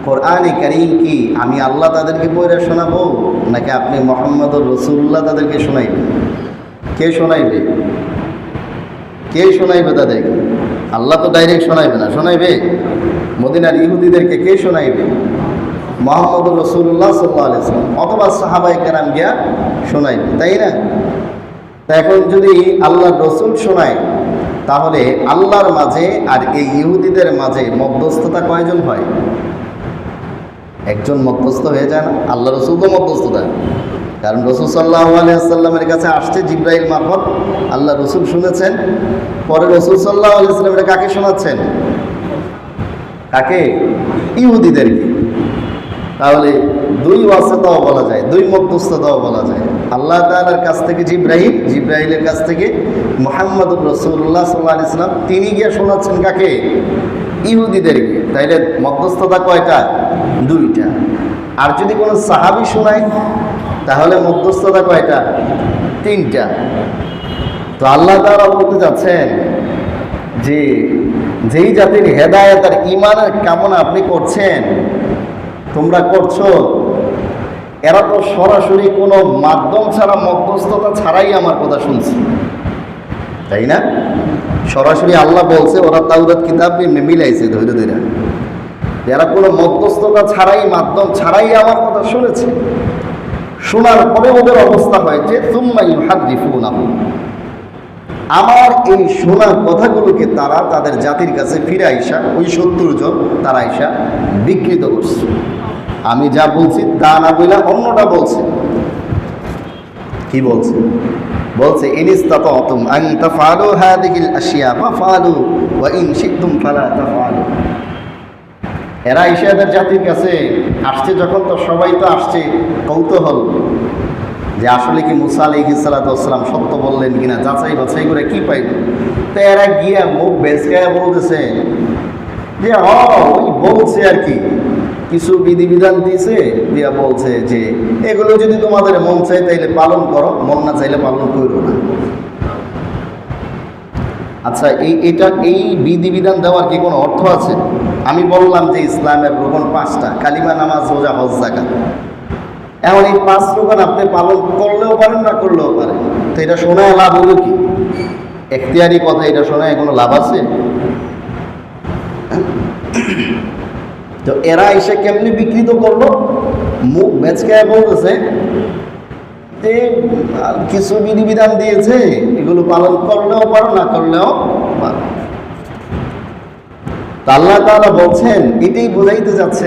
কোরআনে কারীম কি আমি আল্লাহ তাদেরকে পড়ে শোনাবো, নাকি আপনি মুহাম্মদুর রাসূলুল্লাহ তাদেরকে শোনাইবেন? কে শোনাইবে? কে শোনাইবে তাদেরকে? আল্লাহ তো ডাইরেক্ট শোনাইবে না, শোনাইবে মদিনার ইহুদিদেরকে কে শোনাইবে? মুহাম্মদুর রাসূলুল্লাহ সাল্লাল্লাহু আলাইহি ওয়াসাল্লাম অথবা সাহাবায়ে কেরাম গিয়া শোনাইবে, তাই না? তা এখন যদি আল্লাহর রাসূল শোনায়, তাহলে আল্লাহর মাঝে আর এই ইহুদিদের মাঝে মধ্যস্থতা কয়জন হয়? একজন মধ্যস্থ হয়ে যায় না? আল্লাহ রাসূল তো মধ্যস্থতা, কারণ রাসূল সাল্লাল্লাহু আলাইহি ওয়াসাল্লামের কাছে আসছে জিবরাইল মারফত, আল্লাহ রাসূল শুনেছেন, পরে রাসূল সাল্লাল্লাহু আলাইহি ওয়াসাল্লাম এটা কাকে শোনাচ্ছেন? কাকে? ইহুদিদেরকে। তাহলে দুই ওয়াসিতাও বলা যায়, দুই মধ্যস্থতাও বলা যায়। আল্লাহ তাআলার কাছ থেকে জিবরাইল, জিবরাইলের কাছ থেকে মুহাম্মদুর রাসূলুল্লাহ সাল্লাল্লাহু আলাইহি ওয়াসাল্লাম, তিনি গিয়ে শোনাচ্ছেন কাকে? ইহুদিদেরকে। তাইলে মধ্যস্থতা কয়টা? দুইটা। আর যদি কোনো সাহাবী শোনায়, তাহলে মধ্যস্থতা কয়টা? তিনটা। তো আল্লাহ তাআলা বলতে যাচ্ছেন যে যেই জাতির হেদায়েত আর ঈমানের কামনা আপনি করছেন, তোমরা করছো, এরা তো সরাসরি কোনো মাধ্যম ছাড়া, মধ্যস্থতা ছাড়াই আমার কথা শুনছে, তাই না? সরাসরি আল্লাহ বলছে, ওরা তাওরাত কিতাব মিলাইছে ধৈর্য ধরে, এরা কোনো মধ্যস্থতা ছাড়াই, মাধ্যম ছাড়াই আমার কথা শুনেছে। শোনার পরে ওদের অবস্থা হয়েছে সুম্মা ইউহাদ্দিফুনাহু, আমার এই শোনা কথাগুলোকে তারা তাদের জাতির কাছে ফিরে আইসা, ওই ৭০ জন তারা আইসা বিকৃত করছে। আমি যা বলছি তা না বইলা অন্যটা বলছে। কি বলছে? বলছে ইনিস্তাতাতুম আন তাফআলু হাযিহিল আশিয়া ফাফআলু ওয়া ইন শি'তুম ফালা তাফআলু। এরা এদের জাতির কাছে আসছে যখন, তো সবাই তো আসছে কৌতূহল যে আসলে কি মুসা আলাইহিস সালাতু ওয়াস সালাম সত্য বললেন কিনা, যাচাই বাছাই করে কি পাইল। তো এরা গিয়া মুখ বেচকায়া বলতেছে যে ওই বলছে আর কি, কিছু বিধিবিধান দিয়েছে, দিয়া বলছে যে এগুলো যদি তোমাদের মন চাই তাইলে পালন করো, মন না চাইলে পালন করো না। আচ্ছা, এই বিধিবিধান দেওয়ার কি কোনো অর্থ আছে? আমি বললাম যে ইসলামের রোকন 5টা, কালিমা, নামাজ, রোজা, হজ, যাকাত। এখন এই 5 রোকন আপনি পালন করলেও পারেন, না করলেও পারেন। তো এটা শোনায় লাভ হলো কি? এখতিয়ারি কথা, এটা শোনায় কোনো লাভ আছে? তো এরা এসে কেমনি বিকৃত করলো? মুখ বেচকায় বলতেছে যে কিছু বিধিবিধান দিয়েছে, এগুলো পালন করলেও পারো, না করলেও পারো। আল্লাহ তাআলা বলছেন, এটাই বোঝাইতে যাচ্ছে